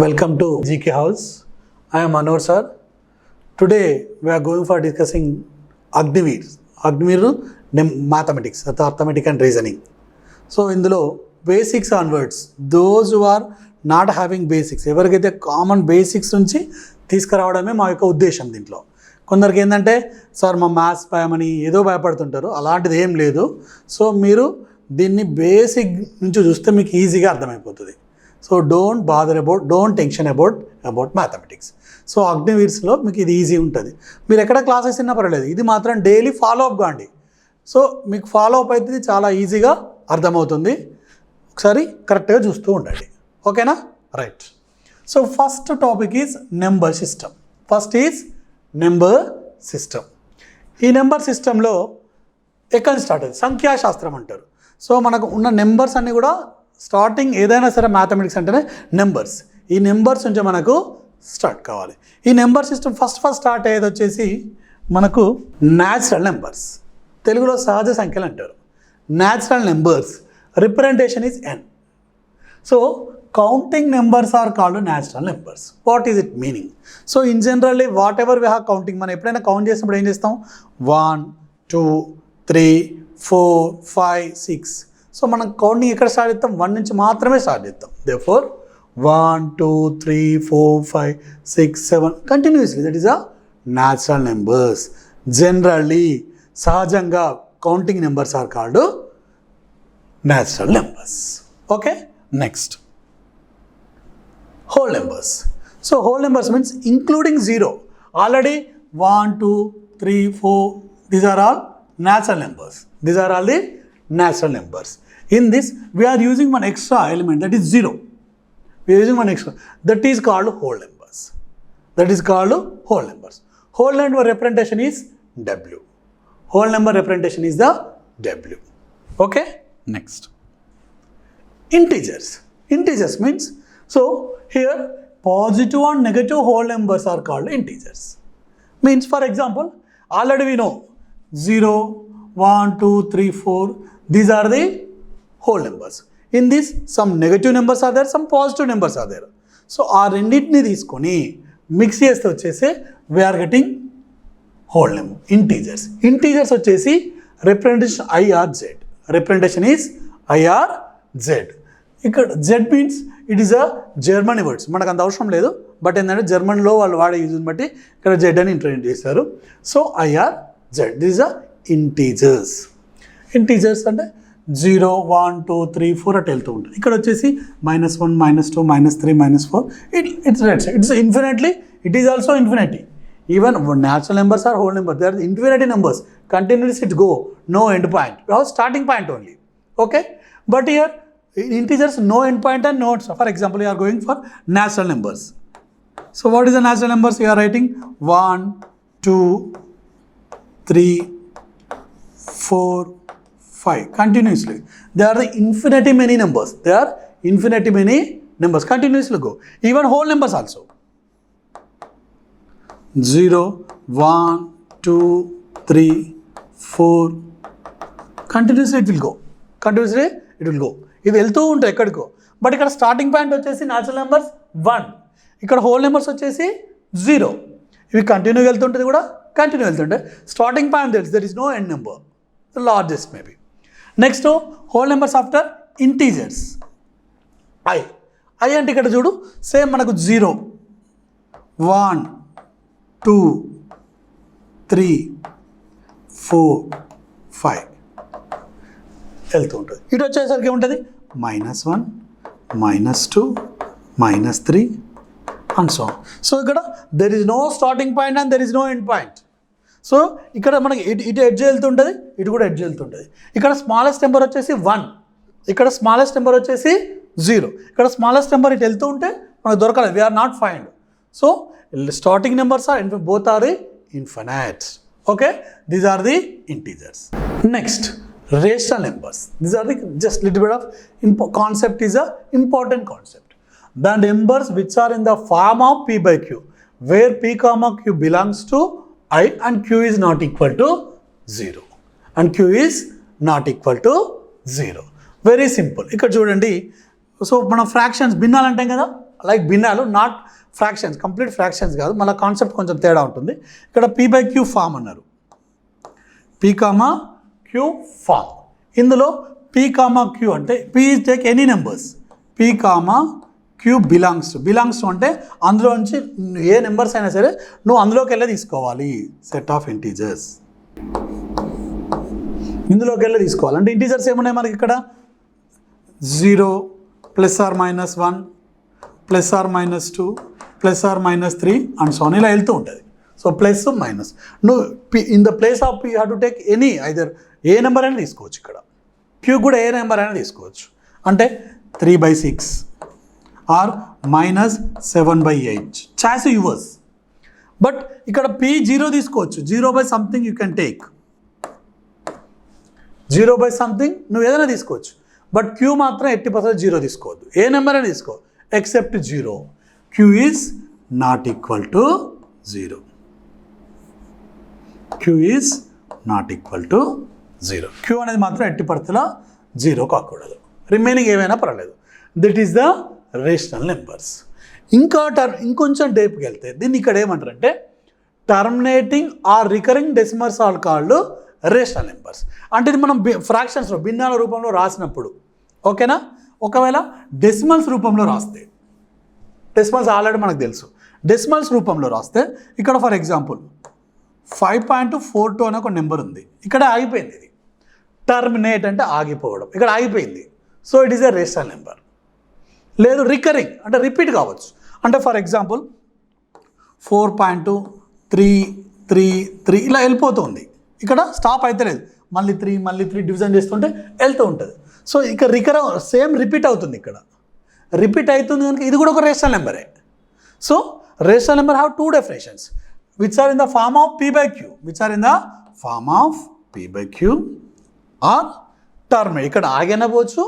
Welcome to GK House. I am Manor sir. Today we are going for discussing Agniveer. Agniveer mathematics, arithmetic and reasoning. So ఇందులో basics onwards, those who are not having basics, ఎవరికైతే common basics నుంచి తీసుకురావడమే మా యొక్క ఉద్దేశం. దీంట్లో కొందరికి ఏంటంటే సార్ మా మ్యాథ్స్ భయమని ఏదో భయపడుతుంటారు, అలాంటిది ఏం లేదు. సో మీరు దీన్ని బేసిక్ నుంచి చూస్తే మీకు ఈజీగా అర్థమైపోతుంది. So don't tension about mathematics. So అగ్నివీర్స్లో మీకు ఇది ఈజీ ఉంటుంది. మీరు ఎక్కడ క్లాసెస్ విన్నా పర్వాలేదు, ఇది మాత్రం డైలీ ఫాలో అప్ కాండి. సో మీకు ఫాలో అప్ అయితే చాలా ఈజీగా అర్థమవుతుంది. ఒకసారి కరెక్ట్గా చూస్తూ ఉండండి, ఓకేనా? Right. So first topic is number system. First is number system. ఈ నెంబర్ సిస్టంలో ఎక్కడ స్టార్ట్ అవుతుంది? సంఖ్యాశాస్త్రం అంటారు. సో మనకు ఉన్న నెంబర్స్ అన్నీ కూడా స్టార్టింగ్ ఏదైనా సరే మ్యాథమెటిక్స్ అంటేనే నెంబర్స్. ఈ నెంబర్స్ నుంచి మనకు స్టార్ట్ కావాలి. ఈ నెంబర్ సిస్టమ్ ఫస్ట్ స్టార్ట్ అయ్యేది వచ్చేసి మనకు న్యాచురల్ నెంబర్స్, తెలుగులో సహజ సంఖ్యలు అంటారు. Natural numbers representation is n. So counting numbers are called natural numbers. What is it meaning? So in generally whatever we have counting, మనం ఎప్పుడైనా కౌంట్ చేసినప్పుడు ఏం చేస్తాం? 1 2 3 4 5 6. సో మనం కౌంటింగ్ ఎక్కడ స్టార్ట్ చేస్తాం? 1 నుంచి మాత్రమే స్టార్ట్ చేస్తాం. Therefore 1 2 3 4 5 6 7 continuously, that is a natural numbers. Generally సహజంగా counting numbers are called natural numbers. Okay, next whole numbers. So whole numbers means including 0. Already 1 2 3 4, these are all natural numbers. These are all the natural numbers. In this we are using one extra element, that is 0. We are using one extra, that is called whole numbers. That is called whole numbers. Whole number representation is W. Whole number representation is the W. Okay, next integers. Integers means, so here positive and negative whole numbers are called integers. Means for example, already we know 0 1 2 3 4, these are the whole numbers. In this some negative numbers are there, some positive numbers are there. So ఆ రెండింటిని తీసుకొని mix చేస్తే వచ్చేసి we are getting whole number, integers. Integers వచ్చేసి representation I or Z. Representation is I or Z. ఇక్కడ Z means it is a Germany words, మనకు అంత అవసరం లేదు. బట్ ఏంటంటే జర్మన్లో వాళ్ళు వాడే యూజ్ని బట్టి ఇక్కడ Z అని ఇంట్రడ్యూస్ చేస్తారు. So IR Z, this is a integers. Integers అంటే 0 1 2 3 4 అటు వెళ్తూ ఉంటుంది. ఇక్కడ వచ్చేసి -1 -2 -3 -4, it's infinitely, it is also infinity. Even natural numbers are whole numbers, they are infinity numbers, continues it go, no end point, we have starting point only. Okay, but here integers no end point and no, for example you are going for natural numbers. So what is the natural numbers? You are writing 1 2 3 4 5 continuously. They are the infinity many numbers. They are infinity many numbers, continuously go. Even whole numbers also, 0 1 2 3 4 continuously it will go, continuously it will go. ఇవి వెళ్తూ ఉంటాయి ఎక్కడికో. But ఇక్కడ starting point వచ్చేసి natural numbers 1, ఇక్కడ whole numbers వచ్చేసి 0. ఇవి continue వెళ్తుంటుంది కూడా, కంటిన్యూ వెళ్తుంటాయి. స్టార్టింగ్ పాయింట్ తెలుసు, there is no end number, the largest maybe. Next whole numbers after integers I. అంటే ఇక్కడ చూడు, సేమ్ మనకు 0 1 2 3 4 5 వెళ్తూ ఉంటుంది. ఇటు వచ్చేసరికి ఏముంటుంది? -1 -2 -3 అండ్ సో. సో ఇక్కడ there is no starting point and there is no end point. So ఇక్కడ మనకి ఇటు ఎడ్జ్ వెళ్తుంటుంది, ఇటు కూడా ఎడ్జ్ వెళ్తుంటుంది. ఇక్కడ స్మాలెస్ట్ నెంబర్ వచ్చేసి 1, ఇక్కడ స్మాలెస్ట్ నెంబర్ వచ్చేసి 0. ఇక్కడ స్మాలెస్ట్ నెంబర్ ఇటు వెళ్తూ ఉంటే మనకు దొరకలేదు, we are not find. So starting numbers are both are the infinite. Okay, these are the integers. Next rational numbers. These are the just little bit of concept is a important concept. The numbers which are in the form of p by q, where p comma q belongs to I and q is not equal to 0, and q is not equal to 0. Very simple. ఇక్కడ చూడండి, so మనం fractions భిన్నాలు అంటాం కదా, like భిన్నాలు, not fractions, complete fractions కాదు, మళ్ళీ concept కొంచెం తేడా ఉంటుంది. ఇక్కడ P/Q ఫామ్ అన్నారు, P/Q ఫామ్. ఇందులో P/Q అంటే P is take any numbers, P/Q belongs to అంటే అందులో నుంచి ఏ నెంబర్స్ అయినా సరే నువ్వు అందులోకి వెళ్ళి తీసుకోవాలి. సెట్ ఆఫ్ ఇంటీజర్స్ ఇందులోకి వెళ్ళి తీసుకోవాలి. అంటే ఇంటీజర్స్ ఏమున్నాయి మనకి ఇక్కడ 0 ± 1 ± 2 ± 3 అండ్ సో ఇలా వెళ్తూ ఉంటుంది. సో ప్లస్ మైనస్, నువ్వు in the place of P you have to take any either A number అయినా తీసుకోవచ్చు. ఇక్కడ Q కూడా ఏ నెంబర్ అయినా తీసుకోవచ్చు. అంటే 3/6 ఆర్ -7/8 చాయిస్ యువర్స్. బట్ ఇక్కడ P 0 తీసుకోవచ్చు, 0/something you can take, 0/something నువ్వు ఏదైనా తీసుకోవచ్చు. బట్ Q మాత్రం 80% 0 తీసుకోవద్దు, ఏ నెంబర్ అయినా తీసుకో except 0. Q is not equal to 0. Q is not equal to 0. Q అనేది మాత్రం 80% 0 కాకూడదు, రిమైనింగ్ ఏమైనా పర్వాలేదు. That is the rational numbers. ఇంకొంచెం డేప్కి వెళ్తే దీన్ని ఇక్కడ ఏమంటారంటే terminating or recurring decimals are called rational numbers. అంటే ఇది మనం ఫ్రాక్షన్స్లో భిన్నాల రూపంలో రాసినప్పుడు, ఓకేనా. ఒకవేళ డెసిమల్స్ రూపంలో రాస్తే, డెసిమల్స్ ఆల్రెడీ మనకు తెలుసు, డెసిమల్స్ రూపంలో రాస్తే ఇక్కడ ఫర్ ఎగ్జాంపుల్ 5.42 అనే ఒక నెంబర్ ఉంది, ఇక్కడ ఆగిపోయింది. ఇది టర్మినేట్ అంటే ఆగిపోవడం, ఇక్కడ ఆగిపోయింది. So it is a rational number. లేదు రికరింగ్ అంటే రిపీట్ కావచ్చు. అంటే ఫర్ ఎగ్జాంపుల్ 4.233 ఇలా వెళ్ళిపోతుంది, ఇక్కడ స్టాప్ అయితే లేదు, మళ్ళీ 3 డివిజన్ చేస్తుంటే వెళ్తూ ఉంటుంది. సో ఇక సేమ్ రిపీట్ అవుతుంది, ఇక్కడ రిపీట్ అవుతుంది కనుక ఇది కూడా ఒక రేషనల్ నెంబరే. So rational number have 2 definitions which are in the form of P/Q, are terminate, ఇక్కడ ఆగైనా పోవచ్చు,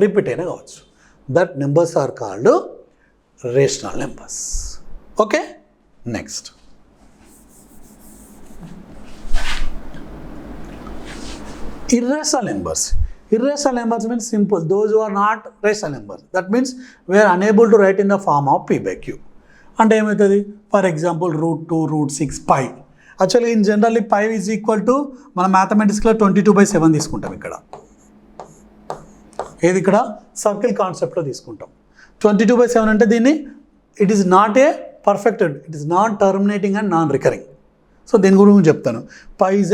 రిపీట్ అయినా కావచ్చు. That numbers are called rational numbers. Okay, next irrational numbers. Irrational numbers means simple, those who are not rational numbers. That means we are unable to write in the form of P/Q. అంటే ఏమవుతుంది, for example √2 √6 π. Actually in generally π is equal to మన మ్యాథమెటిక్స్లో 22/7 తీసుకుంటాం. ఇక్కడ ఏది, ఇక్కడ circle కాన్సెప్ట్లో తీసుకుంటాం. 22/7 అంటే దీన్ని it is not a perfected, it is not terminating and non recurring. So దీని గురించి చెప్తాను. π is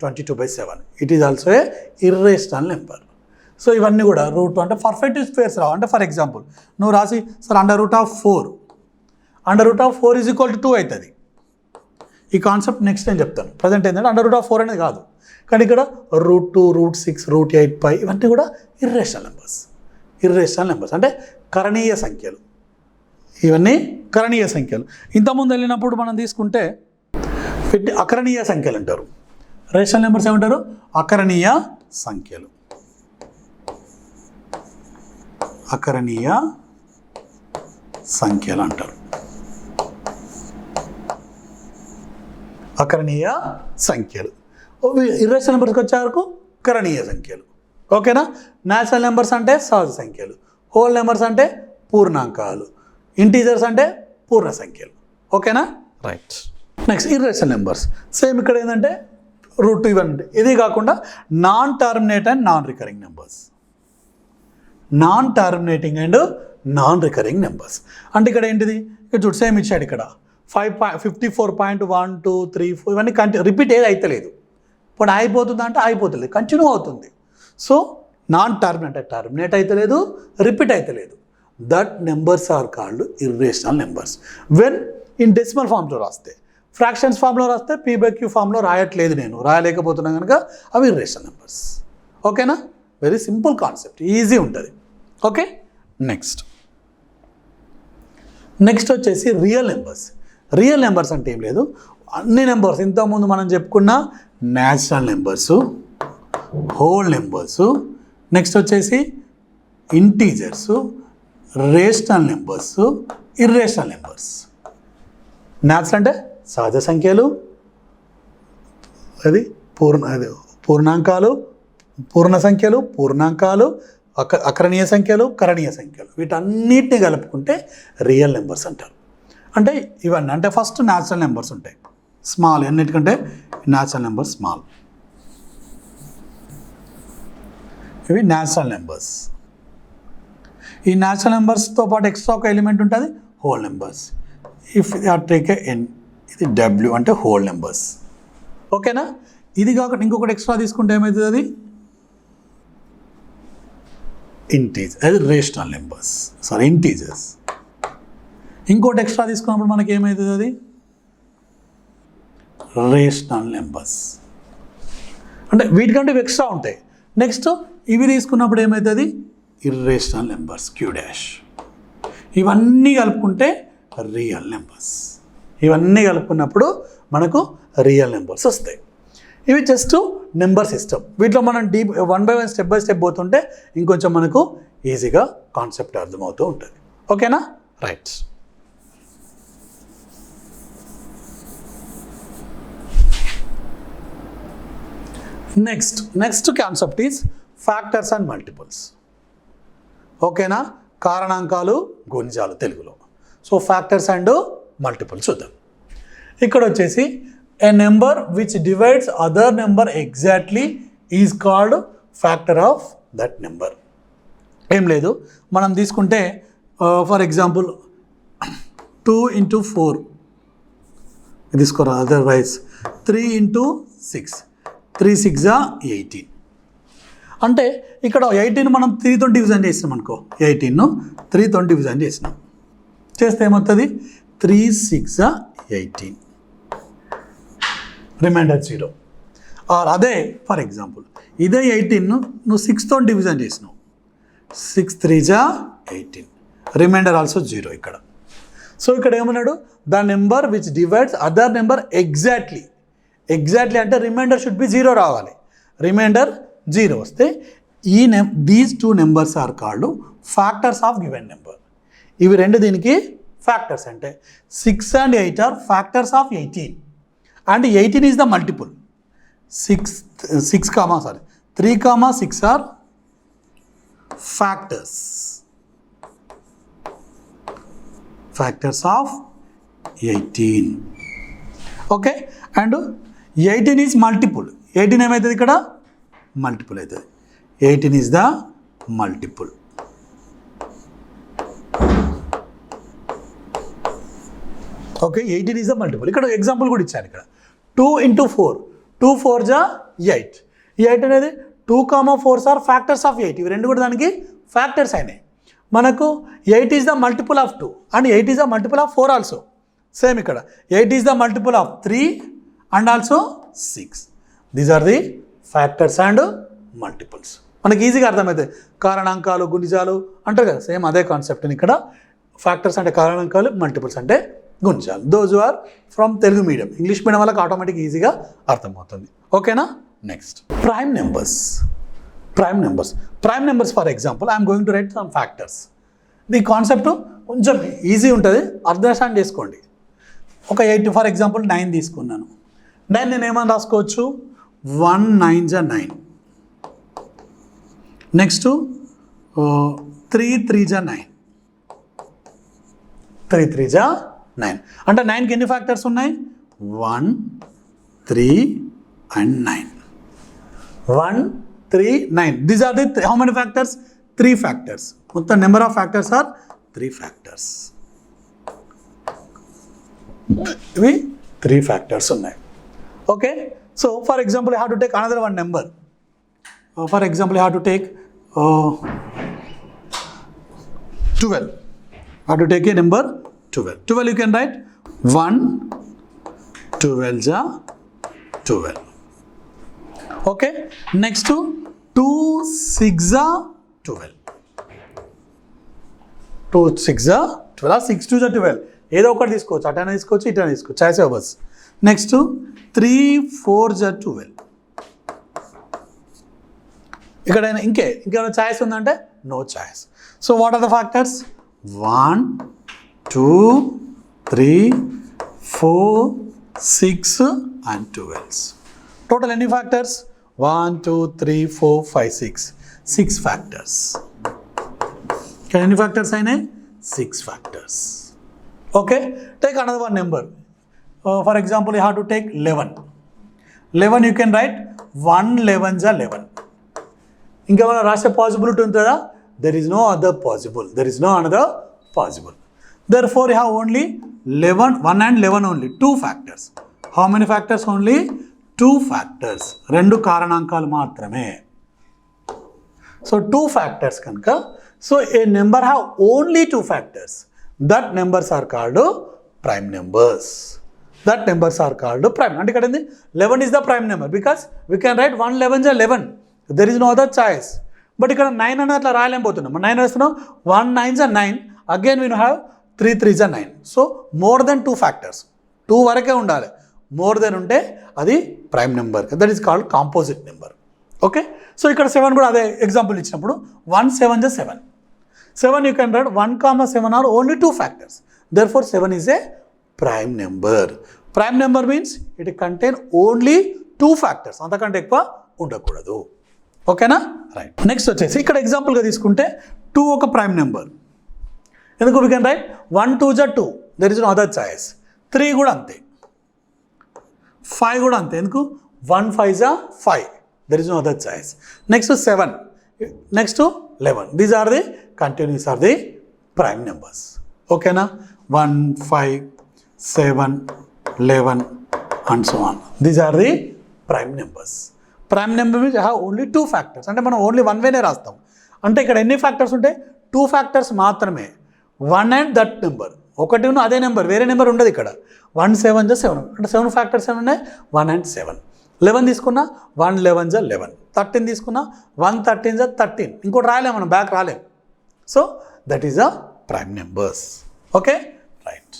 22/7. It is also a irrational number. So ఇవన్నీ కూడా √2 అంటే పర్ఫెక్ట్ స్క్వేర్స్ రావు. అంటే ఫర్ ఎగ్జాంపుల్ నువ్వు రాసి సార్ √4 ఈజ్ ఈక్వల్ టు 2 అవుతుంది. ఈ కాన్సెప్ట్ నెక్స్ట్ నేను చెప్తాను. ప్రజెంట్ ఏంటంటే √4 అనేది కాదు, కానీ ఇక్కడ √2 √6 √8 π ఇవన్నీ కూడా ఇర్రేషనల్ నెంబర్స్ అంటే కరణీయ సంఖ్యలు. ఇవన్నీ కరణీయ సంఖ్యలు. ఇంతకుముందు వెళ్ళినప్పుడు మనం తీసుకుంటే అకరణీయ సంఖ్యలు అంటారు. రేషనల్ నెంబర్స్ ఏమంటారు, అకరణీయ సంఖ్యలు. అకరణీయ సంఖ్యలు అంటారు. అకరణీయ సంఖ్యలు. ఇర్రేషనల్ నెంబర్స్కి వచ్చే వరకు కరణీయ సంఖ్యలు. ఓకేనా. న్యాచురల్ నెంబర్స్ అంటే సహజ సంఖ్యలు, హోల్ నెంబర్స్ అంటే పూర్ణాంకాలు, ఇంటీజర్స్ అంటే పూర్ణ సంఖ్యలు. ఓకేనా, right. Next irrational numbers same ఇక్కడ ఏంటంటే √2 ఇవన్నీ. ఇది కాకుండా non terminate and non recurring numbers. Non terminating and non recurring numbers అంటే ఇక్కడ ఏంటిది, ఇక్కడ చూడు సేమ్ ఇచ్చాడు. ఇక్కడ 54.123 ఇవన్నీ రిపీట్ ఏది అయితే లేదు. ఇప్పుడు అయిపోతుందా అంటే అయిపోతలేదు, కంటిన్యూ అవుతుంది. సో నాన్ టర్మినేట్ అంటే టర్మినేట్ అయితే లేదు, రిపీట్ అయితే లేదు. That numbers are called irrational numbers. When in decimal ఫామ్లో రాస్తే, ఫ్రాక్షన్స్ ఫామ్లో రాస్తే P/Q ఫామ్లో రాయట్లేదు, నేను రాయలేకపోతున్నాను కనుక అవి ఇర్రేషనల్ నెంబర్స్. ఓకేనా, వెరీ సింపుల్ కాన్సెప్ట్, ఈజీ ఉంటుంది. ఓకే, నెక్స్ట్ వచ్చేసి రియల్ నెంబర్స్. రియల్ నెంబర్స్ అంటే ఏం లేదు, అన్ని నెంబర్స్ ఇంతకుముందు మనం చెప్పుకున్న natural numbers, whole numbers, next వచ్చేసి integers, rational numbers, irrational numbers. Natural అంటే సహజ సంఖ్యలు, పూర్ణాంకాలు, పూర్ణ సంఖ్యలు, పూర్ణాంకాలు, అకరణీయ సంఖ్యలు, కరణీయ సంఖ్యలు, వీటన్నిటిని కలుపుకుంటే రియల్ నెంబర్స్ అంటారు. అంటే ఇవన్నీ అంటే ఫస్ట్ న్యాచురల్ నెంబర్స్ ఉంటాయి, స్మాల్, అన్నిటికంటే న్యాచురల్ నెంబర్స్ స్మాల్, ఇవి న్యాచురల్ నెంబర్స్. ఈ న్యాచురల్ నెంబర్స్తో పాటు ఎక్స్ట్రా ఒక ఎలిమెంట్ ఉంటుంది, whole numbers. If take an, ఇది డబ్ల్యూ అంటే హోల్ నెంబర్స్. ఓకేనా? ఇది కాకుండా ఇంకొకటి ఎక్స్ట్రా తీసుకుంటే ఏమవుతుంది, అది అది రేషనల్ నెంబర్స్, ఇంటీజర్స్. ఇంకోటి ఎక్స్ట్రా తీసుకున్నప్పుడు మనకి ఏమవుతుంది, అది రేషనల్ నెంబర్స్. అంటే వీటికంటే ఇవి ఎక్స్ట్రా ఉంటాయి. నెక్స్ట్ ఇవి తీసుకున్నప్పుడు ఏమవుతుంది, ఇర్రేషనల్ నెంబర్స్, క్యూ డాష్. ఇవన్నీ కలుపుకుంటే రియల్ నెంబర్స్. ఇవన్నీ కలుపుకున్నప్పుడు మనకు రియల్ నెంబర్స్ వస్తాయి. ఇవి జస్ట్ నెంబర్ సిస్టమ్. వీటిలో మనం deep 1 by 1 step by step పోతుంటే ఇంకొంచెం మనకు ఈజీగా కాన్సెప్ట్ అర్థమవుతూ ఉంటుంది. ఓకేనా? Right. Next concept is factors and multiples. ఓకేనా? కారణాంకాలు, గుణిజాలు తెలుగులో. సో ఫ్యాక్టర్స్ అండ్ మల్టిపుల్స్ చూద్దాం. ఇక్కడ వచ్చేసి a number which divides other number exactly is called factor of that number. ఏం లేదు, మనం తీసుకుంటే ఫర్ ఎగ్జాంపుల్ 2 into 4 తీసుకోరా, అదర్వైజ్ 3 into 6, 3 6 18. అంటే ఇక్కడ 18 మనం 3తో డివిజన్ చేసినాం అనుకో, 18ను 3తో డివిజన్ చేసినాం, చేస్తే ఏమవుతుంది, 3 6 18, రిమైండర్ 0. అదే ఫర్ ఎగ్జాంపుల్ ఇదే 18ను నువ్వు 6తో డివిజన్ చేసినావు, 6 3 18, రిమైండర్ ఆల్సో 0 ఇక్కడ. సో ఇక్కడ ఏమన్నాడు, the number which divides other number exactly అంటే రిమైండర్ షుడ్ బి 0 రావాలి. రిమైండర్ 0 వస్తే these 2 numbers are called factors of given number. ఇవి రెండు దీనికి ఫ్యాక్టర్స్. అంటే 6 and 8 are factors of 18 and 18 is the multiple. 3, 6 are factors of 18. Okay, and 18 is multiple. 18 ఏమవుతుంది ఇక్కడ, multiple అవుతుంది. 18 is the multiple. Okay, 18 is the multiple. ఇక్కడ example కూడా ఇచ్చాను. ఇక్కడ 2 into 4, 2 4 8. ఈ 8 అనేది 2, 4 ఆర్ ఫ్యాక్టర్స్ ఆఫ్ 8. ఇవి రెండు కూడా దానికి ఫ్యాక్టర్స్ అయినాయి. మనకు 8 is the multiple of 2 and 8 is the multiple of 4 also. Same ఇక్కడ 8 is the multiple of 3 and also 6. These are the factors and multiples. మనకి ఈజీగా అర్థమవుతాయి. కారణాంకాలు, గుణిజాలు అంటారు కదా, సేమ్ అదే కాన్సెప్ట్. ఇక్కడ ఫ్యాక్టర్స్ అంటే కారణాంకాలు, మల్టిపుల్స్ అంటే గుణిజాలు. Those are from Telugu medium. English medium వాళ్ళకి ఆటోమేటిక్ ఈజీగా అర్థమవుతుంది. ఓకేనా? Next prime numbers. Prime numbers for example I'm going to write some factors. ఈ కాన్సెప్ట్ కొంచెం ఈజీ ఉంటుంది, అండర్స్టాండ్ చేసుకోండి. ఒక 8 ఫర్ ఎగ్జాంపుల్ 9 తీసుకున్నాను. 9 నేను ఏమని రాసుకోవచ్చు, 1 9 9. నెక్స్ట్ 3 3 9, 3 3 9. అంటే 9కి ఎన్ని ఫ్యాక్టర్స్ ఉన్నాయి, 1 3 and 9. 1 3 9. These are the how many factors? 3 factors. మొత్తం number of factors are 3 factors. ఇవి 3 ఫ్యాక్టర్స్ ఉన్నాయి. Okay, so for example you have to take another one number. For example you have to take 12. How to take a number 12. 12 you can write 1 12 12. Okay, next 2 6 12. 2 6 12 or 6 2 12. ఏదో ఒకటి తీసుకోవచ్చు, అటైనా తీసుకోవచ్చు, ఇటైనా తీసుకోవచ్చు, choice hours. Next 3 4 12. ఇక్కడ ఇంకేమైనా choice ఉందంటే no choice. So what are the factors, 1 2 3 4 6 and 12. Total any factors, 1 2 3 4 5 6. 6 factors. Can any factors అయినాయి? 6 factors. Okay, take another one number. For example, you have to take 11. 11 you can write 1 11s are 11. ఇంకేమైనా రాసే possibility ఉంటుందా? There is no other possible. There is no another possible. Therefore, you have only 11, 1 and 11 only, 2 factors. How many factors? Only 2 factors. రెండు కారణాంకాలు మాత్రమే. So 2 factors కనుక, so a number have only 2 factors. That numbers are called prime numbers. That numbers are called prime. అంటే ఇక్కడ 11 is the prime number because we can write 1 11s are 11. There is no other choice. But ఇక్కడ 9 అని అట్లా రాయలేకపోతున్నాం. 9 వేస్తున్నాం, 1 9s are 9. Again we have 3 3s are 9. So more than 2 factors. 2 వరకే ఉండాలి. More than ఉంటే అది prime number. That is called composite number. Okay, so ఇక్కడ 7 కూడా అదే ఎగ్జాంపుల్ ఇచ్చినప్పుడు 1 7 is 7. 7 you can write 1, 7 are only 2 factors. Therefore 7 is a prime number. Prime number means it contain only 2 factors. అంతకంటే ఎక్కువ ఉండకూడదు. ఓకేనా? రైట్. నెక్స్ట్ వచ్చేసి ఇక్కడ ఎగ్జాంపుల్గా తీసుకుంటే 2 ఒక ప్రైమ్ నెంబర్. ఎందుకు? We can write 1 2s are 2. There is no other choice. 3 కూడా అంతే, 5 కూడా అంతే. ఎందుకు? 1 5s are 5. There is no other choice. Next 7, next 11. These are the continuous are the prime numbers. ఓకేనా? 1 5 7 11 and so on. These are the prime numbers. Prime number means have only 2 factors. అంటే మనం only 1 వేనే రాస్తాం. అంటే ఇక్కడ ఎన్ని factors ఉంటాయి? 2 factors మాత్రమే. 1 and that number, ఒకటి ఉన్న అదే నెంబర్, వేరే నెంబర్ ఉండదు ఇక్కడ. 1 7 is 7. అంటే 7 ఫ్యాక్టర్స్ ఏమి ఉన్నాయి? 1 and 7. 11 తీసుకున్నా 1 11s are 11. 13 తీసుకున్నా 1 13s are 13. ఇంకోటి రాయలేము మనం, బ్యాక్ రాలేము. So that is a prime numbers. Okay, right.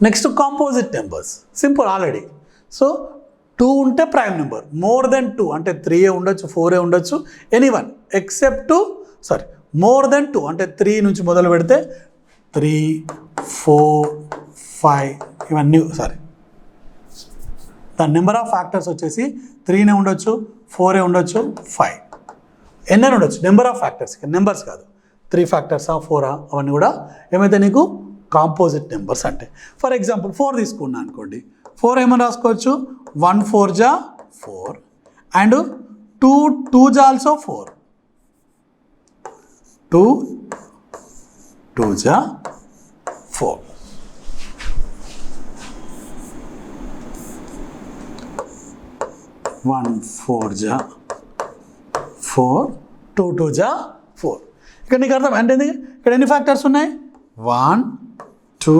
Next composite numbers. Simple already. So 2 ఉంటే ప్రైమ్ నెంబర్. మోర్ దెన్ 2 అంటే 3 ఉండొచ్చు, 4 ఉండొచ్చు, ఎనీవన్ ఎక్సెప్ట్ మోర్ దెన్ 2 అంటే 3 నుంచి మొదలు పెడితే 3 4 5 ఇవన్నీ దాని నెంబర్ ఆఫ్ ఫ్యాక్టర్స్ వచ్చేసి 3 ఉండొచ్చు, 4 ఉండొచ్చు, 5 ఎన్నైనా ఉండొచ్చు. నెంబర్ ఆఫ్ ఫ్యాక్టర్స్, నెంబర్స్ కాదు. 3 ఫ్యాక్టర్సా 4 అవన్నీ కూడా ఏమైతే నీకు కాంపోజిట్ నెంబర్స్ అంటే. ఫర్ ఎగ్జాంపుల్ 4 తీసుకున్నా అనుకోండి. 4 ఏమని రాసుకోవచ్చు? 1 4s are 4 and 2 2s also 4. 2 2s are 4. 1 4s are 4, 2 2s are 4. ఇక్కడ నీకు అర్థం అంటే ఇక్కడ ఎన్ని ఫ్యాక్టర్స్ ఉన్నాయి? 1 2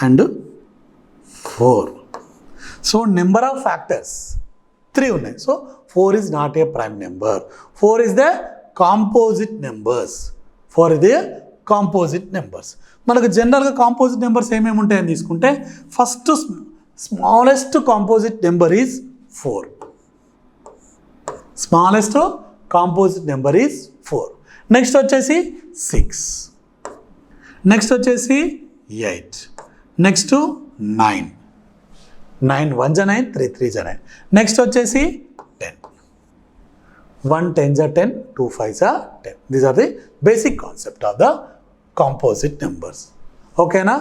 and 4. So number of factors 3 ఉన్నాయి. So 4 is not a prime number. 4 is the composite numbers. 4 is the composite numbers. మనకు జనరల్గా కాంపోజిట్ నెంబర్స్ ఏమేమి ఉంటాయని తీసుకుంటే first smallest composite number is 4. Smallest composite number is 4. Next వచ్చేసి 6, next వచ్చేసి 8, next 9. 9 1s are 9, 3 3s are 9. Next వచ్చేసి 10. 1 10s are 10, 2 5s are 10. These are the basic concept of the composite numbers. ఓకేనా?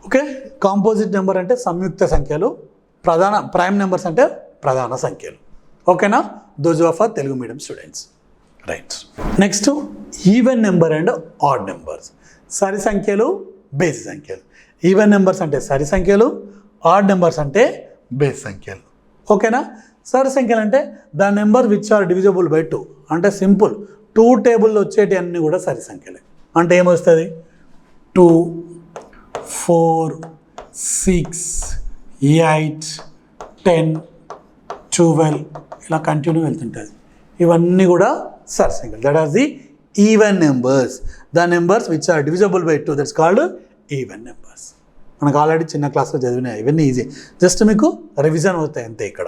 Okay, composite number అంటే సంయుక్త సంఖ్యలు, ప్రధాన prime numbers అంటే ప్రధాన సంఖ్యలు. ఓకేనా? Those of Telugu medium students. Right. Next even number and odd numbers. సరి సంఖ్యలు, బేసి సంఖ్యలు. ఈవెన్ నెంబర్స్ అంటే సరి సంఖ్యలు, ఆడ్ నెంబర్స్ అంటే బేస్ సంఖ్యలు. ఓకేనా? సరి సంఖ్యలు అంటే the number which are divisible by 2. అంటే సింపుల్ 2 టేబుల్లో వచ్చేటి అన్నీ కూడా సరి సంఖ్యలే. అంటే ఏమొస్తుంది? 2 4 6 8 10 12 ఇలా కంటిన్యూ వెళ్తుంటుంది. ఇవన్నీ కూడా సరి సంఖ్యలు. That are the even numbers. The numbers which are divisible by 2, that's called even numbers. మనకు ఆల్రెడీ చిన్న క్లాస్లో చదివినాయి, ఇవన్నీ ఈజీ, జస్ట్ మీకు రివిజన్ అవుతాయి అంతే ఇక్కడ.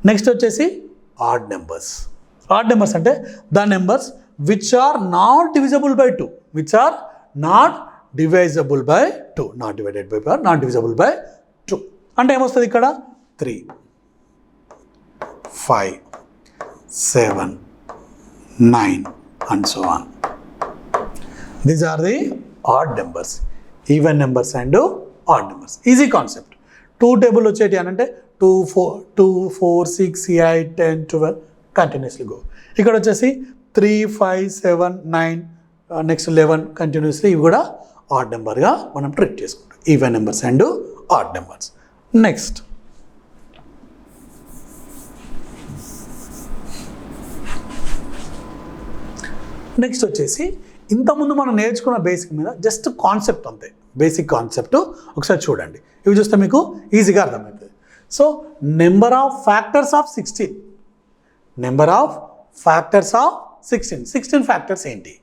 నెక్స్ట్ వచ్చేసి ఆడ్ నెంబర్స్. ఆడ్ నెంబర్స్ అంటే the numbers which are not divisible by 2, which are not divisible by 2, not divided by not divisible by 2. అంటే ఏమొస్తుంది ఇక్కడ? 3 5, 7, 9 and so on. These are the odd numbers. Even numbers and odd numbers. Easy concept. 2 table వచ్చేటి అని అంటే 2, 4, 6, 8, 10, 12 continuously go. ఇక్కడ వచ్చేసి 3, 5, 7, 9 next 11 continuously ఇవి కూడా ఆడ్ నెంబర్గా మనం ట్రీట్ చేసుకుంటాం. Even numbers and odd numbers. Next వచ్చేసి ఇంతకుముందు మనం నేర్చుకున్న బేసిక్ మీద జస్ట్ కాన్సెప్ట్ అంతే, బేసిక్ కాన్సెప్ట్ ఒకసారి చూడండి. ఇవి చూస్తే మీకు ఈజీగా అర్థమవుతుంది. So number of factors of 16, number of factors of 16 factors ఏంటి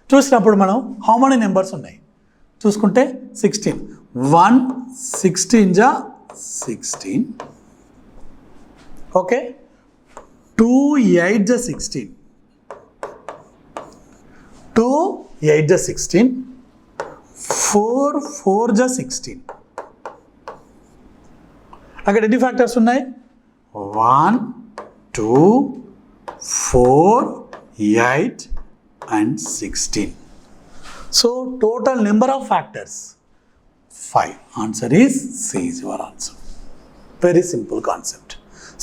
చూసినప్పుడు మనం హౌ మెనీ నెంబర్స్ ఉన్నాయి చూసుకుంటే 16. 1 16 జా 16, ఓకే. 2 8 జా 16, 2 8 జా 16, 4 4 జా 16. అక్కడ ఎన్ని ఫ్యాక్టర్స్ ఉన్నాయి? 1 2 4 8 and 16. So total number of factors 5. Answer is C is your answer. Very simple concept.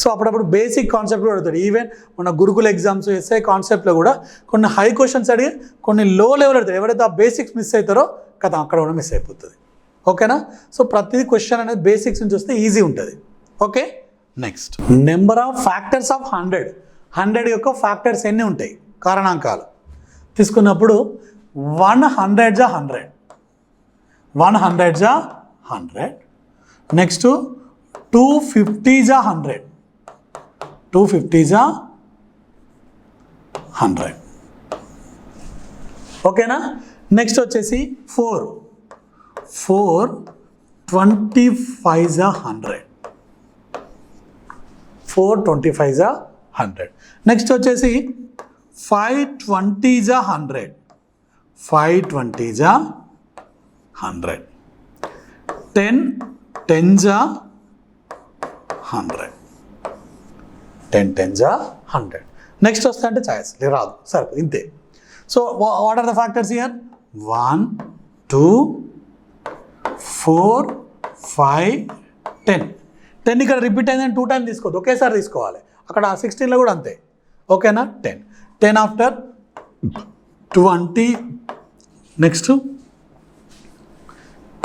So అప్పుడప్పుడు బేసిక్ కాన్సెప్ట్ కూడా అడుగుతాడు. ఈవెన్ మన గురుకుల ఎగ్జామ్స్ ఎస్ఐ కాన్సెప్ట్లో కూడా కొన్ని హై క్వశ్చన్స్ అడిగి కొన్ని లో లెవెల్ అడుగుతారు. ఎవరైతే ఆ బేసిక్స్ మిస్ అవుతారో కదా అక్కడ కూడా మిస్ అయిపోతుంది. ఓకేనా? సో ప్రతి క్వశ్చన్ అనేది బేసిక్స్ నుంచి వస్తే ఈజీ ఉంటుంది. Okay. Next number of factors of 100. 100 యొక్క ఫ్యాక్టర్స్ ఎన్ని ఉంటాయి? కారణాంకాలు తీసుకున్నప్పుడు 100 జా 100, 100 జా 100. నెక్స్ట్ 250 జా 100, 250 జా 100. ఓకేనా? నెక్స్ట్ వచ్చేసి 4 25 జా 100, 425 జా 100. నెక్స్ట్ వచ్చేసి 520 జా 100, 520 జా 100. 10 జా 100, 10 జా 100. నెక్స్ట్ వస్తే అంటే ఛాయిస్ రాదు, సరే ఇంతే. So what are the factors here? 1 2 4 5 10. 10 ఇక్కడ రిపీట్ అయిందని 2 టైమ్స్ తీసుకోవద్దు, ఒకేసారి తీసుకోవాలి. అక్కడ 16లో కూడా అంతే. ఓకేనా? 10 ఆఫ్టర్ 20, నెక్స్ట్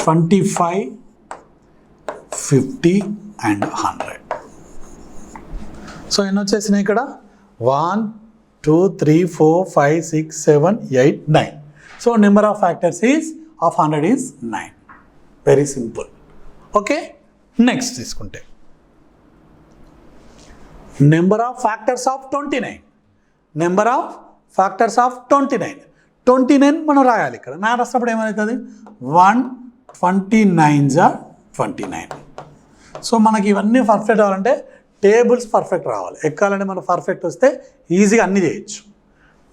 25 50 అండ్ 100. సో ఎన్ని వచ్చేసినాయి ఇక్కడ? 1 2 3 4 5 6 7 8 9. So number of factors is of 100 is 9. Very simple. Okay. Next తీసుకుంటే number of factors of 29. Number of factors of 29 మనం రాయాలి. ఇక్కడ నా రాసినప్పుడు ఏమవుతుంది? 129 జా 29. సో మనకి ఇవన్నీ పర్ఫెక్ట్ అవ్వాలంటే టేబుల్స్ పర్ఫెక్ట్ రావాలి. ఎక్కాలంటే మనం పర్ఫెక్ట్ వస్తే ఈజీగా అన్నీ చేయొచ్చు.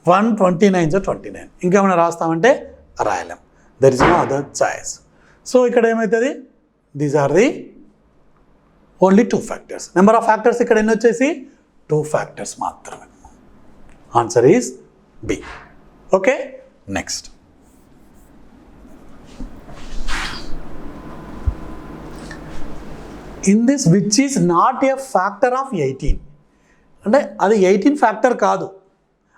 129 జా 29. ఇంకేమైనా రాస్తామంటే రాయలేం. There is no other choice. So ఇక్కడ ఏమవుతుంది? These are the only 2 factors. Number of factors ఇక్కడ ఎన్ని వచ్చేసి 2 ఫ్యాక్టర్స్ మాత్రమే. Answer is B. Okay. Next in this which is not a factor of 18. అంటే అది 18 ఫ్యాక్టర్ కాదు.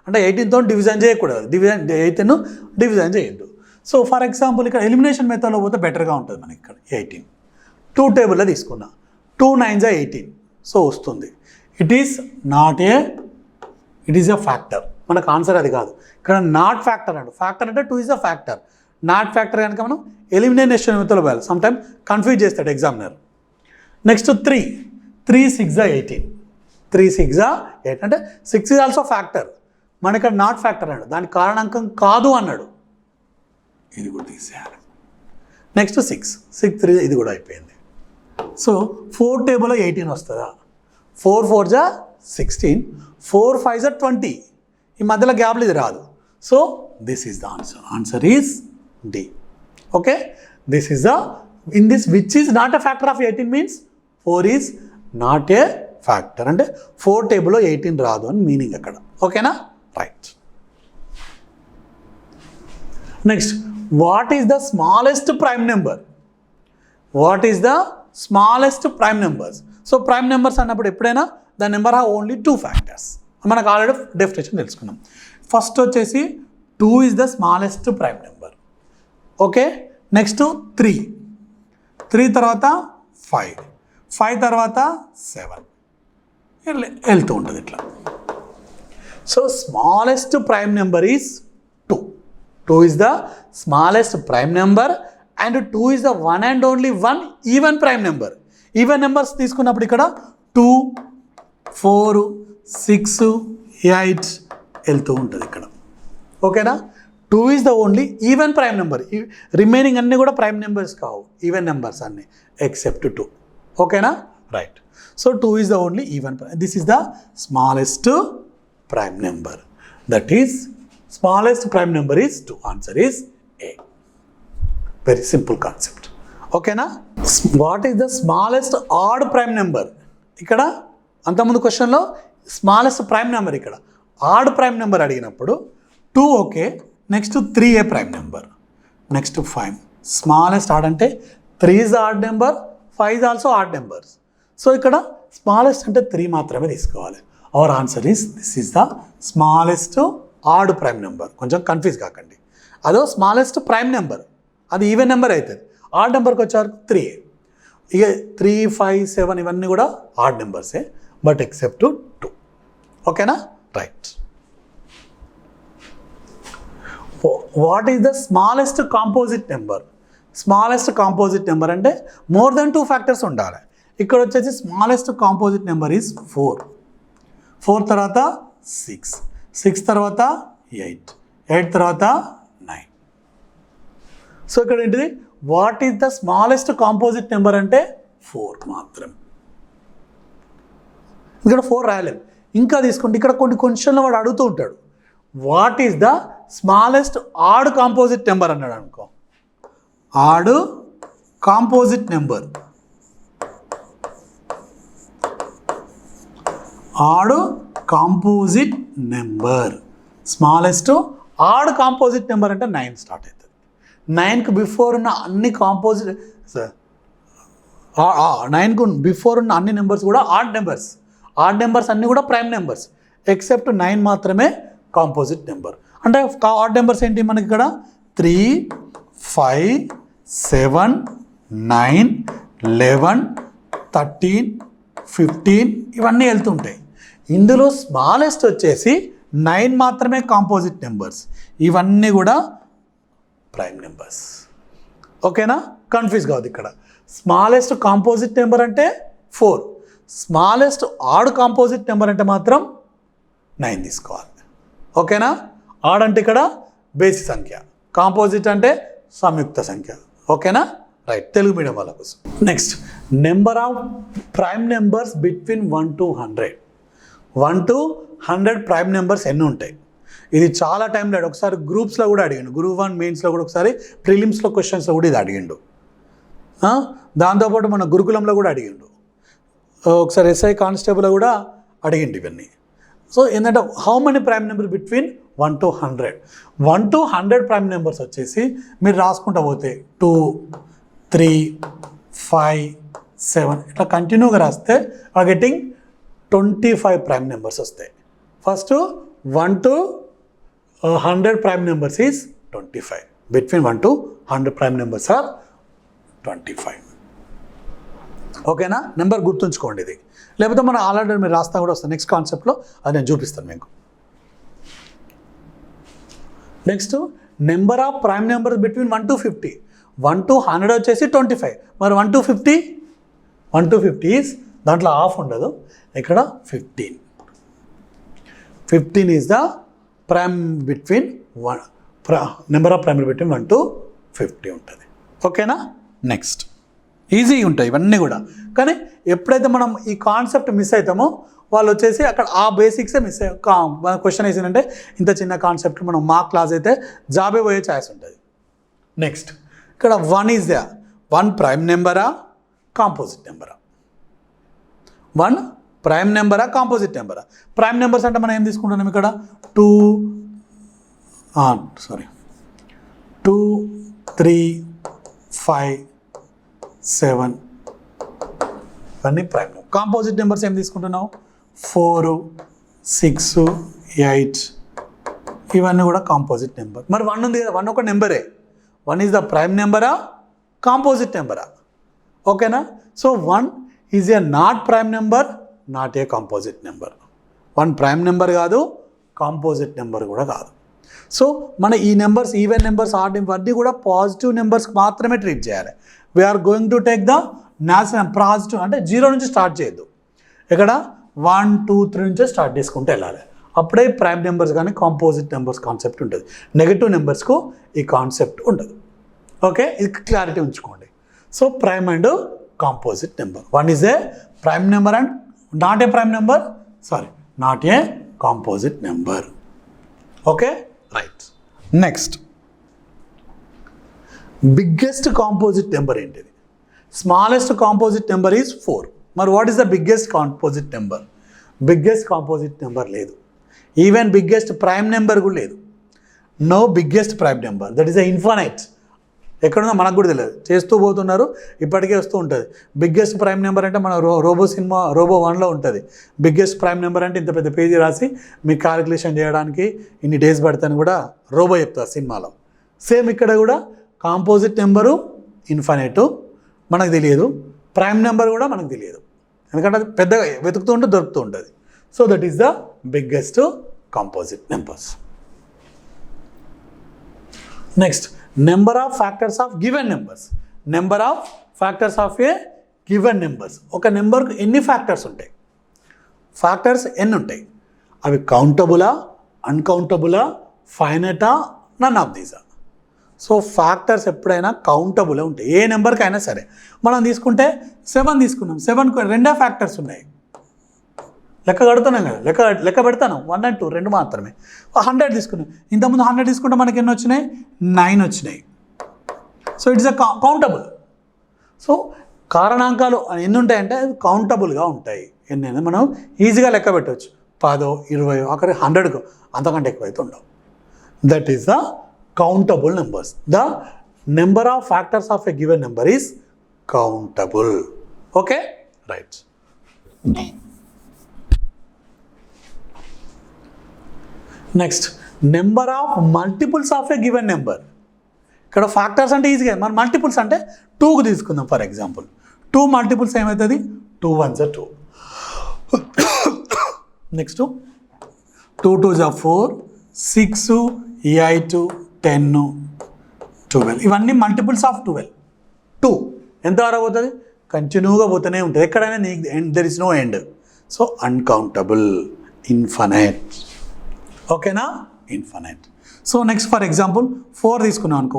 అంటే 18తో డివిజన్ చేయకూడదు, 18 డివిజన్ చేయొద్దు. సో ఫర్ ఎగ్జాంపుల్ ఇక్కడ ఎలిమినేషన్ మెథడ్లో పోతే బెటర్గా ఉంటుంది మనకి. ఇక్కడ 18 2 టేబుల్లో తీసుకున్నా, 2 9 జా 18. సో వస్తుంది. It is a factor. మనకు ఆన్సర్ అది కాదు. ఇక్కడ నాట్ ఫ్యాక్టర్ అంట. ఫ్యాక్టర్ అంటే 2 is a factor. Not factor కనుక మనం ఎలిమినేషన్ మెథడ్లో పోవాలి. సమ్ టైమ్ కన్ఫ్యూజ్ చేస్తాడు ఎగ్జామినర్. నెక్స్ట్ 3 6 జా 18, 3 6 జా 8. అంటే 6 ఈజ్ ఆల్సో ఫ్యాక్టర్. మన ఇక్కడ నాట్ ఫ్యాక్టర్ అన్నాడు, దానికి కారణాంకం కాదు అన్నాడు. ఇది కూడా తీసేయాలి. నెక్స్ట్ 6 3 ఇది కూడా అయిపోయింది. సో 4 టేబుల్లో 18 వస్తుందా? 4 4 జా 16, 4 5 జా 20. ఈ మధ్యలో గ్యాప్లు ఇది రాదు. So this is the answer. Answer is D. Okay. This is the in this which is not a factor of 18 means 4 is not a factor. అంటే 4 టేబుల్లో 18 రాదు అని మీనింగ్ అక్కడ. ఓకేనా? Right. Next, what is the smallest prime number? What is the smallest prime numbers? So prime numbers అన్నప్పుడు ఎప్పుడైనా the number have only 2 factors. మనకు already definition తెలుసుకున్నాం. ఫస్ట్ వచ్చేసి 2 is the smallest prime number. Okay, next 3 తర్వాత 5 తర్వాత 7 వెళ్తూ ఉంటుంది ఇట్లా. So smallest prime number is 2 is the smallest prime number and 2 is the one and only one even prime number. Even numbers తీసుకున్నప్పుడు ఇక్కడ 2, 4, 6, 8 వెళ్తూ ఉంటుంది ఇక్కడ. ఓకేనా? 2 is the only even prime number. Remaining అన్నీ కూడా ప్రైమ్ నెంబర్స్ కావు, even numbers అన్నీ ఎక్సెప్ట్ 2. ఓకేనా? Right. So 2 is the only even. This is the smallest prime number. That is smallest prime number is 2. Answer is A. Very simple concept. ఓకేనా? What is the smallest odd prime number? ఇక్కడ అంతకుముందు క్వశ్చన్లో smallest prime number, ఇక్కడ odd prime number అడిగినప్పుడు 2 okay, next 3A prime number, next 5. Smallest odd అంటే 3 is odd number, 5 is also odd numbers. So ఇక్కడ smallest అంటే 3 మాత్రమే తీసుకోవాలి. Our answer is this is the smallest odd prime number. కొంచెం confuse కాకండి. అదో smallest prime number, అది even number అవుతుంది. ఆడ్ నెంబర్కి వచ్చారు 3A. ఇక 3, 5, 7 ఇవన్నీ కూడా ఆడ్ నెంబర్సే, బట్ ఎక్సెప్ట్ 2. ఓకేనా? Right. What is the smallest composite number? Smallest composite number అంటే మోర్ దెన్ 2 ఫ్యాక్టర్స్ ఉండాలి. ఇక్కడ వచ్చేసి స్మాలెస్ట్ కాంపోజిట్ నెంబర్ ఈజ్ 4 తర్వాత 6 తర్వాత 8 తర్వాత 9. సో ఇక్కడ ఏంటిది? What is the smallest composite number అంటే 4 మాత్రం. ఇక్కడ 4 రాయలేము. ఇంకా తీసుకుంటే ఇక్కడ కొన్ని క్వశ్చన్లు వాడు అడుగుతూ ఉంటాడు, what is the smallest odd composite number అన్నాడు అనుకో. Odd composite number, odd composite number, smallest odd composite number అంటే 9 స్టార్ట్ అవుతుంది. 9కు బిఫోర్ ఉన్న అన్ని కాంపోజిట్ 9కు బిఫోర్ ఉన్న అన్ని నెంబర్స్ కూడా ఆడ్ నెంబర్స్. ఆడ్ నెంబర్స్ అన్నీ కూడా ప్రైమ్ నెంబర్స్ ఎక్సెప్ట్ 9 మాత్రమే కాంపోజిట్ నెంబర్. అంటే ఆడ్ నెంబర్స్ ఏంటి మనకి ఇక్కడ? 3, 5, 7, 9, 11, 13, 15 ఇవన్నీ వెళ్తుంటాయి. ఇందులో స్మాలెస్ట్ వచ్చేసి 9 మాత్రమే కాంపోజిట్ నెంబర్స్, ఇవన్నీ కూడా ప్రైమ్ నెంబర్స్. ఓకేనా? కన్ఫ్యూజ్ కావద్దు. ఇక్కడ స్మాలెస్ట్ కాంపోజిట్ నెంబర్ అంటే 4, స్మాలెస్ట్ ఆడ్ కాంపోజిట్ నెంబర్ అంటే మాత్రం 9 తీసుకోవాలి. ఓకేనా? ఆడ్ అంటే ఇక్కడ బేసి సంఖ్య, కాంపోజిట్ అంటే సంయుక్త సంఖ్య. ఓకేనా? రైట్. తెలుగు మీడియం వాళ్ళ కోసం. Next, number of prime numbers between 1 to 100. 1 to 100 prime numbers ఎన్ని ఉంటాయి? ఇది చాలా టైంలో ఒకసారి గ్రూప్స్లో కూడా అడిగిండు. గ్రూప్ 1 మెయిన్స్లో కూడా ఒకసారి, ప్రిలిమ్స్లో క్వశ్చన్స్లో కూడా ఇది అడిగిండు. దాంతోపాటు మన గురుకులంలో కూడా అడిగిండు. ఒకసారి SI కానిస్టేబుల్లో కూడా అడిగిండు ఇవన్నీ. సో ఏంటంటే how many prime number between 1 to 100? 1 to 100 prime numbers వచ్చేసి మీరు రాసుకుంటూ పోతే 2, 3, 5, 7 ఇట్లా కంటిన్యూగా రాస్తే ఆ గెటింగ్ 25 ప్రైమ్ నెంబర్స్ వస్తాయి. First 1 to 100 prime numbers is 25. Between 1 to 100 prime numbers are 25. ఓకేనా? నెంబర్ గుర్తుంచుకోండి ఇది. లేకపోతే మనం ఆల్రెడీ మీరు రాస్తా కూడా వస్తాం నెక్స్ట్ కాన్సెప్ట్లో, అది నేను చూపిస్తాను మీకు. Next, number of prime numbers between 1 to 50. 1 to 100 వచ్చేసి 25. మరి 1 to 50? 1 to 50 ఈజ్ దాంట్లో హాఫ్ ఉండదు, ఇక్కడ 15. 15 is the prime between number of prime between 1 to 50 ఉంటుంది. ఓకేనా? నెక్స్ట్, ఈజీగా ఉంటాయి ఇవన్నీ కూడా. కానీ ఎప్పుడైతే మనం ఈ కాన్సెప్ట్ మిస్ అవుతామో వాళ్ళు వచ్చేసి అక్కడ ఆ బేసిక్సే మిస్ మన క్వశ్చన్ వేసిందంటే ఇంత చిన్న కాన్సెప్ట్ మనం మార్క్ క్లాస్ అయితే జాబే పోయే ఛాయిస్ ఉంటుంది. నెక్స్ట్, ఇక్కడ 1 ఈజ్ ద 1 ప్రైమ్ నెంబరా కాంపోజిట్ నెంబరా? 1 ప్రైమ్ నెంబరా కాంపోజిట్ నెంబరా? ప్రైమ్ నెంబర్స్ అంటే మనం ఏం తీసుకుంటున్నాం ఇక్కడ 2 3 5 7 ఇవన్నీ ప్రైమ్ నెంబర్. కాంపోజిట్ నెంబర్స్ ఏం తీసుకుంటున్నావు 4 6 8 ఇవన్నీ కూడా కాంపోజిట్ నెంబర్. మరి 1 ఉంది కదా, 1 ఒక నెంబరే. 1 ఈజ్ ద ప్రైమ్ నెంబరా కాంపోజిట్ నెంబరా? ఓకేనా? So 1 is a not prime number, not a composite number. 1 prime number కాదు, కాంపోజిట్ నెంబర్ కూడా కాదు. సో మన ఈ numbers, even numbers, odd number అన్నీ కూడా పాజిటివ్ నెంబర్స్ మాత్రమే ట్రీట్ చేయాలి. We are going to take the natural positive, అంటే 0 నుంచి స్టార్ట్ చేయొద్దు. ఇక్కడ 1 2 3 నుంచే స్టార్ట్ చేసుకుంటూ వెళ్ళాలి. అప్పుడే ప్రైమ్ నెంబర్స్ కానీ కాంపోజిట్ నెంబర్స్ కాన్సెప్ట్ ఉంటుంది. నెగటివ్ నెంబర్స్కు ఈ కాన్సెప్ట్ ఉండదు. ఓకే, ఇది క్లారిటీ ఉంచుకోండి. So prime and composite number. 1 is a prime number and not a prime number, not a composite number. Okay, right. Next, biggest composite number ఏంటిది? Smallest composite number is 4. మరి what is the biggest composite number? Biggest composite number లేదు. Even biggest prime number కూడా లేదు. No biggest prime number, that is a infinite. ఎక్కడుందో మనకు కూడా తెలియదు, చేస్తూ పోతున్నారు, ఇప్పటికే వస్తూ ఉంటుంది. బిగ్గెస్ట్ ప్రైమ్ నెంబర్ అంటే మన రోబో 1లో ఉంటుంది. బిగ్గెస్ట్ ప్రైమ్ నెంబర్ అంటే ఇంత పెద్ద పేజీ రాసి మీకు క్యాలిక్యులేషన్ చేయడానికి ఇన్ని డేస్ పడతాను కూడా రోబో చెప్తారు సినిమాలో. సేమ్ ఇక్కడ కూడా కాంపోజిట్ నెంబరు ఇన్ఫైనైట్ మనకు తెలియదు, ప్రైమ్ నెంబర్ కూడా మనకు తెలియదు, ఎందుకంటే అది పెద్దగా వెతుకుతూ ఉంటే దొరుకుతూ ఉంటుంది. So that is the biggest composite numbers. Next, number of factors of given numbers. Number of factors of a given numbers. ఒక నెంబర్కు ఎన్ని ఫ్యాక్టర్స్ ఉంటాయి? ఫ్యాక్టర్స్ ఎన్ని ఉంటాయి? అవి కౌంటబులా, అన్కౌంటబులా, ఫైనటా, నన్ ఆఫ్ దీసా? సో ఫ్యాక్టర్స్ ఎప్పుడైనా కౌంటబులే ఉంటాయి, ఏ నెంబర్కి అయినా సరే. మనం తీసుకుంటే 7 తీసుకున్నాం, 7కు 2 ఫ్యాక్టర్స్ ఉన్నాయి. లెక్క కడుతున్నాం కదా, లెక్క పెడతాను 1 and 2 2 మాత్రమే. 100 తీసుకున్నాం, ఇంతకుముందు 100 తీసుకుంటే మనకి ఎన్ని వచ్చినాయి? 9 వచ్చినాయి. So it's a countable. So కారణాంకాలు ఎన్ని ఉంటాయంటే అవి కౌంటబుల్గా ఉంటాయి. ఎన్నైనా మనం ఈజీగా లెక్క పెట్టవచ్చు, 10 20 అక్కడ 100కు అంతకంటే ఎక్కువైతే ఉండవు. That is the countable numbers. The number of factors of a given number is countable. Okay, right. Next, number of multiples of a given number. ఇక్కడ ఫ్యాక్టర్స్ అంటే ఈజీగా, మన మల్టిపుల్స్ అంటే 2కు తీసుకుందాం. ఫర్ ఎగ్జాంపుల్ 2 మల్టిపుల్స్ ఏమవుతుంది? 2 1s are 2. Next 2 2s are 4, 6 8 10 12 ఇవన్నీ multiples of 12. 2 ఎంతవరకు పోతుంది? కంటిన్యూగా పోతూనే ఉంటుంది, ఎక్కడైనా there is no end. So uncountable, infinite. ఓకేనా? Infinite. So next for example 4 తీసుకున్నాం అనుకో.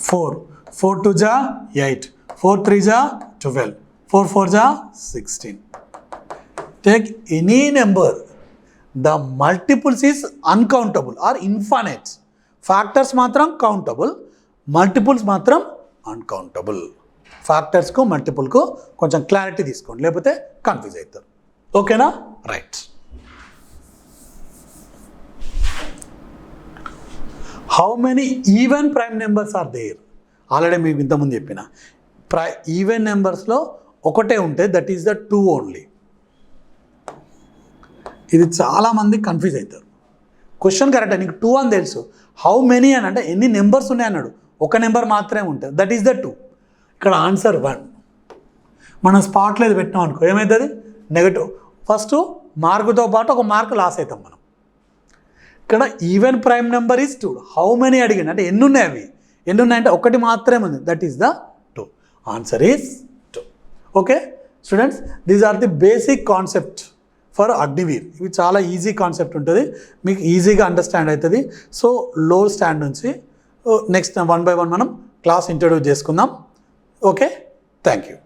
4 2 జా 8, 4 3 జా 12, 4 4 జా 16. Take any number, the multiples is uncountable or infinite. Factors మాత్రం countable, multiples మాత్రం uncountable. ఫ్యాక్టర్స్కు మల్టిపుల్కు కొంచెం క్లారిటీ తీసుకోండి, లేకపోతే కన్ఫ్యూజ్ అవుతారు. ఓకేనా? Right. How many even prime numbers are there? Already మీకు ఇంతకుముందు చెప్పిన ఈవెన్ నెంబర్స్లో ఒకటే ఉంటే దట్ ఈస్ ద 2 ఓన్లీ. ఇది చాలామంది కన్ఫ్యూజ్ అవుతారు. క్వశ్చన్ కరెక్ట్, నీకు 2 అని తెలుసు, హౌ మెనీ అని అంటే ఎన్ని నెంబర్స్ ఉన్నాయి అన్నాడు, ఒక నెంబర్ మాత్రమే ఉంటుంది, దట్ ఈస్ ద 2. ఇక్కడ ఆన్సర్ 1. మనం స్పాట్లో ఇది పెట్టినాం అనుకో ఏమవుతుంది? నెగటివ్. ఫస్ట్ మార్కుతో పాటు ఒక మార్క్ లాస్ అవుతాం మనం. ఇక్కడ even prime number is 2. How many అడిగింది అంటే ఎన్ని ఉన్నాయి, అవి ఎన్ని ఉన్నాయంటే ఒకటి మాత్రమే ఉంది, that is the 2. Answer is 2. Okay students, these are the basic concept for Agniveer. ఇవి చాలా ఈజీ కాన్సెప్ట్ ఉంటుంది, మీకు ఈజీగా అండర్స్టాండ్ అవుతుంది. సో లో స్టాండ్ నుంచి నెక్స్ట్ 1 by 1 మనం క్లాస్ ఇంట్రడ్యూస్ చేసుకుందాం. Okay, thank you.